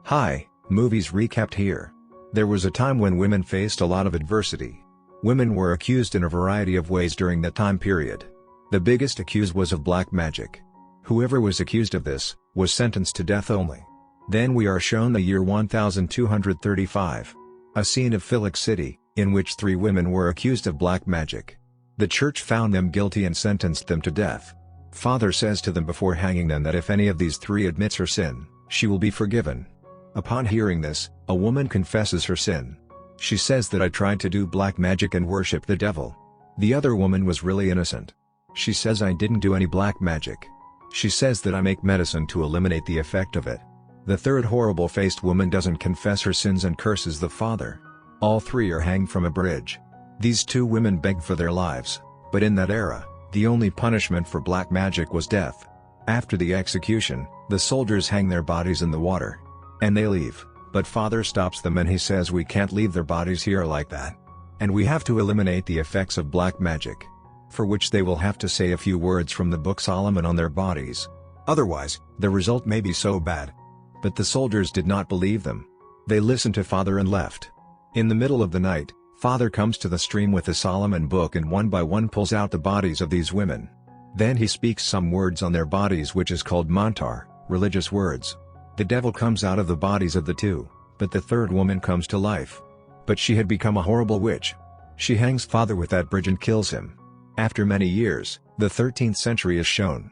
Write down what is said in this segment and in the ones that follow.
Hi, movies recapped here. There was a time when women faced a lot of adversity. Women were accused in a variety of ways during that time period. The biggest accuse was of black magic. Whoever was accused of this, was sentenced to death only. Then we are shown the year 1235. A scene of Phylix City, in which 3 women were accused of black magic. The church found them guilty and sentenced them to death. Father says to them before hanging them that if any of these 3 admits her sin, she will be forgiven. Upon hearing this, a woman confesses her sin. She says that I tried to do black magic and worship the devil. The other woman was really innocent. She says I didn't do any black magic. She says that I make medicine to eliminate the effect of it. The third horrible-faced woman doesn't confess her sins and curses the father. All 3 are hanged from a bridge. These 2 women begged for their lives, but in that era, the only punishment for black magic was death. After the execution, the soldiers hang their bodies in the water. And they leave, but father stops them and he says we can't leave their bodies here like that. And we have to eliminate the effects of black magic. For which they will have to say a few words from the book Solomon on their bodies. Otherwise, the result may be so bad. But the soldiers did not believe them. They listened to father and left. In the middle of the night, father comes to the stream with the Solomon book and one by one pulls out the bodies of these women. Then he speaks some words on their bodies which is called mantar, religious words. The devil comes out of the bodies of the 2, but the third woman comes to life. But she had become a horrible witch. She hangs father with that bridge and kills him. After many years, the 13th century is shown.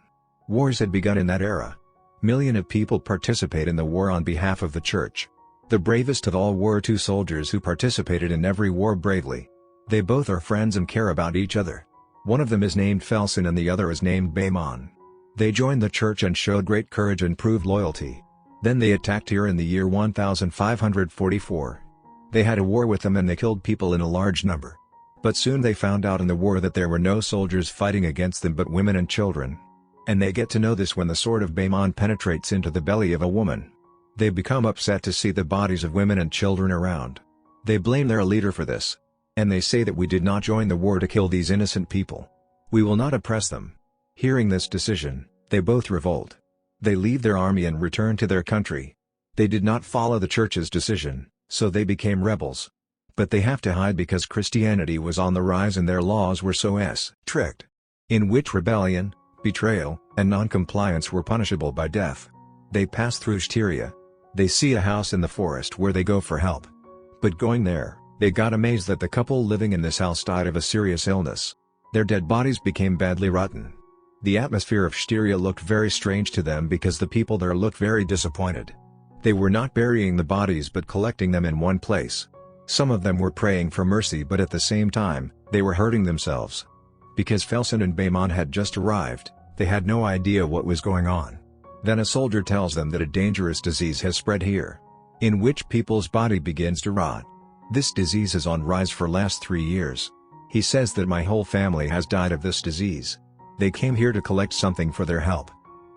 Wars had begun in that era. Millions of people participate in the war on behalf of the church. The bravest of all were 2 soldiers who participated in every war bravely. They both are friends and care about each other. One of them is named Felsen and the other is named Behmen. They joined the church and showed great courage and proved loyalty. Then they attacked here in the year 1544. They had a war with them and they killed people in a large number. But soon they found out in the war that there were no soldiers fighting against them but women and children. And they get to know this when the sword of Behmen penetrates into the belly of a woman. They become upset to see the bodies of women and children around. They blame their leader for this. And they say that we did not join the war to kill these innocent people. We will not oppress them. Hearing this decision, they both revolt. They leave their army and return to their country. They did not follow the church's decision, so they became rebels. But they have to hide because Christianity was on the rise and their laws were so strict. In which rebellion, betrayal, and non-compliance were punishable by death. They pass through Styria. They see a house in the forest where they go for help. But going there, they got amazed that the couple living in this house died of a serious illness. Their dead bodies became badly rotten. The atmosphere of Styria looked very strange to them because the people there looked very disappointed. They were not burying the bodies but collecting them in one place. Some of them were praying for mercy but at the same time, they were hurting themselves. Because Felsen and Behmen had just arrived, they had no idea what was going on. Then a soldier tells them that a dangerous disease has spread here. In which people's body begins to rot. This disease is on rise for last 3 years. He says that my whole family has died of this disease. They came here to collect something for their help.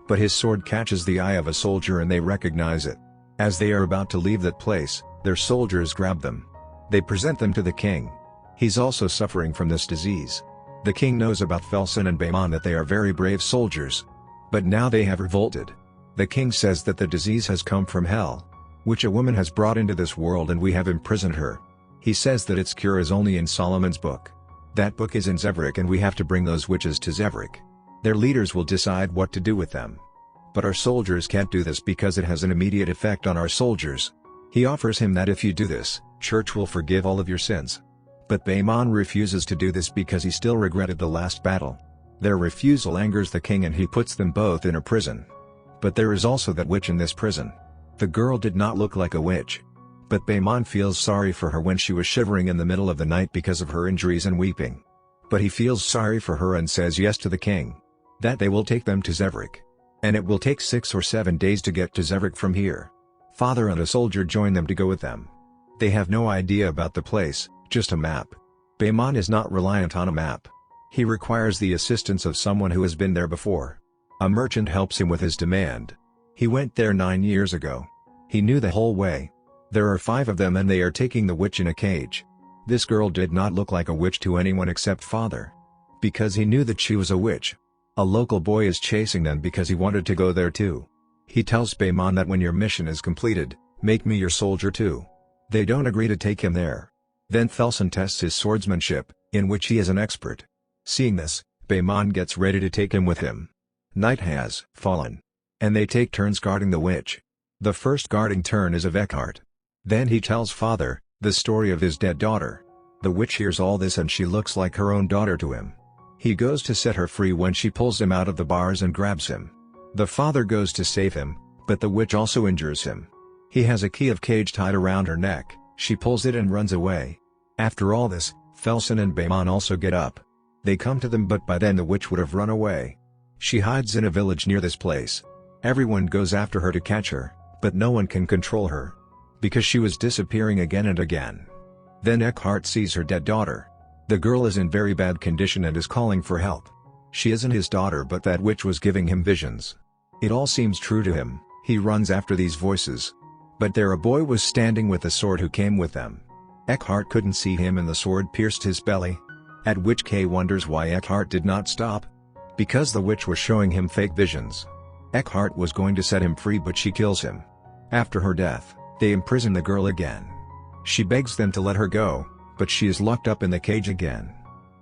But his sword catches the eye of a soldier and they recognize it. As they are about to leave that place, their soldiers grab them. They present them to the king. He's also suffering from this disease. The king knows about Felsen and Behmen that they are very brave soldiers. But now they have revolted. The king says that the disease has come from hell, which a woman has brought into this world and we have imprisoned her. He says that its cure is only in Solomon's book. That book is in Zevrik and we have to bring those witches to Zevrik. Their leaders will decide what to do with them. But our soldiers can't do this because it has an immediate effect on our soldiers. He offers him that if you do this, church will forgive all of your sins. But Behmen refuses to do this because he still regretted the last battle. Their refusal angers the king and he puts them both in a prison. But there is also that witch in this prison. The girl did not look like a witch. But Behmen feels sorry for her when she was shivering in the middle of the night because of her injuries and weeping. But he feels sorry for her and says yes to the king. That they will take them to Zevrik. And it will take 6 or 7 days to get to Zevrik from here. Father and a soldier join them to go with them. They have no idea about the place, just a map. Behmen is not reliant on a map. He requires the assistance of someone who has been there before. A merchant helps him with his demand. He went there 9 years ago. He knew the whole way. There are 5 of them and they are taking the witch in a cage. This girl did not look like a witch to anyone except father. Because he knew that she was a witch. A local boy is chasing them because he wanted to go there too. He tells Behmen that when your mission is completed, Make me your soldier too. They don't agree to take him there. Then Thelson tests his swordsmanship, in which he is an expert. Seeing this, Behmen gets ready to take him with him. Night has fallen, and they take turns guarding the witch. The first guarding turn is of Eckhart. Then he tells Father the story of his dead daughter. The witch hears all this and she looks like her own daughter to him. He goes to set her free when she pulls him out of the bars and grabs him. The father goes to save him, but the witch also injures him. He has a key of cage tied around her neck, she pulls it and runs away. After all this, Thelson and Behmen also get up. They come to them, but by then the witch would have run away. She hides in a village near this place. Everyone goes after her to catch her, but no one can control her, because she was disappearing again and again. Then Eckhart sees her dead daughter. The girl is in very bad condition and is calling for help. She isn't his daughter, but that witch was giving him visions. It all seems true to him. He runs after these voices. But there a boy was standing with a sword who came with them. Eckhart couldn't see him and the sword pierced his belly. At which Kay wonders why Eckhart did not stop. Because the witch was showing him fake visions. Eckhart was going to set him free, but she kills him. After her death, they imprison the girl again. She begs them to let her go, but she is locked up in the cage again.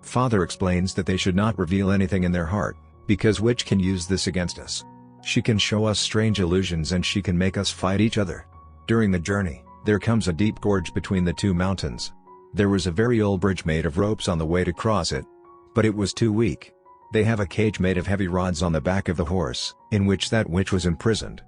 Father explains that they should not reveal anything in their heart, because witch can use this against us. She can show us strange illusions and she can make us fight each other. During the journey, there comes a deep gorge between the two mountains. There was a very old bridge made of ropes on the way to cross it. But it was too weak. They have a cage made of heavy rods on the back of the horse, in which that witch was imprisoned.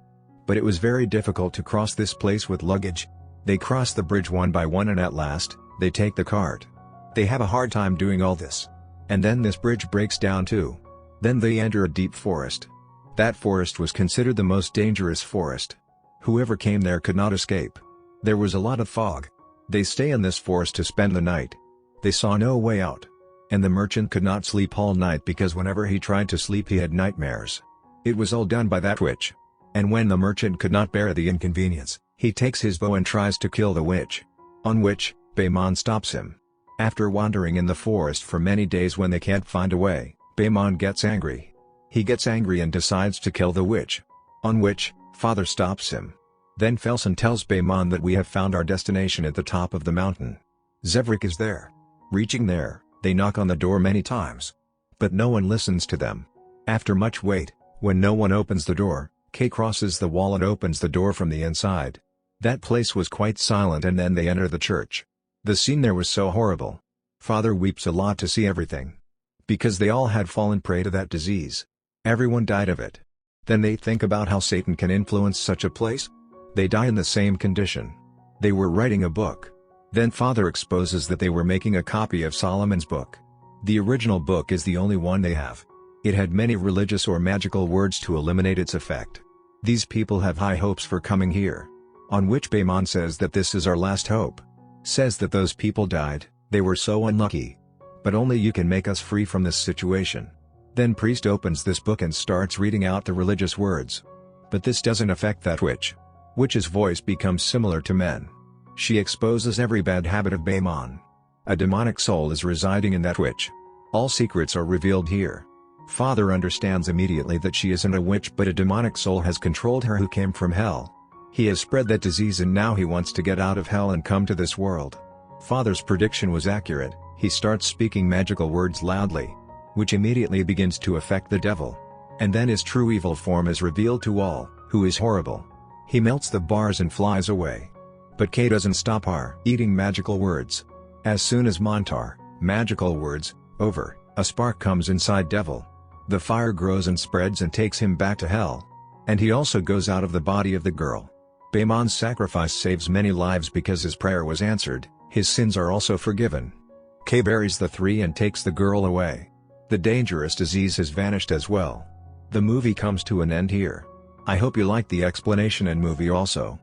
But it was very difficult to cross this place with luggage. They cross the bridge one by one and at last, they take the cart. They have a hard time doing all this. And then this bridge breaks down too. Then they enter a deep forest. That forest was considered the most dangerous forest. Whoever came there could not escape. There was a lot of fog. They stay in this forest to spend the night. They saw no way out. And the merchant could not sleep all night because whenever he tried to sleep he had nightmares. It was all done by that witch. And when the merchant could not bear the inconvenience, he takes his bow and tries to kill the witch. On which, Behmen stops him. After wandering in the forest for many days, when they can't find a way, Behmen gets angry. He gets angry and decides to kill the witch. On which, Father stops him. Then Thelson tells Behmen that we have found our destination at the top of the mountain. Zevrik is there. Reaching there, they knock on the door many times. But no one listens to them. After much wait, when no one opens the door, Kay crosses the wall and opens the door from the inside. That place was quite silent, and then they enter the church. The scene there was so horrible. Father weeps a lot to see everything. Because they all had fallen prey to that disease. Everyone died of it. Then they think about how Satan can influence such a place. They die in the same condition. They were writing a book. Then Father exposes that they were making a copy of Solomon's book. The original book is the only one they have. It had many religious or magical words to eliminate its effect. These people have high hopes for coming here. On which Behmen says that this is our last hope. Says that those people died, they were so unlucky. But only you can make us free from this situation. Then priest opens this book and starts reading out the religious words. But this doesn't affect that witch. Witch's voice becomes similar to men. She exposes every bad habit of Behmen. A demonic soul is residing in that witch. All secrets are revealed here. Father understands immediately that she isn't a witch, but a demonic soul has controlled her who came from hell. He has spread that disease and now he wants to get out of hell and come to this world. Father's prediction was accurate. He starts speaking magical words loudly, which immediately begins to affect the devil. And then his true evil form is revealed to all, who is horrible. He melts the bars and flies away. But Kay doesn't stop eating magical words. As soon as Montar, magical words, over, a spark comes inside devil. The fire grows and spreads and takes him back to hell. And he also goes out of the body of the girl. Behmen's sacrifice saves many lives because his prayer was answered, his sins are also forgiven. Kay buries the three and takes the girl away. The dangerous disease has vanished as well. The movie comes to an end here. I hope you liked the explanation and movie also.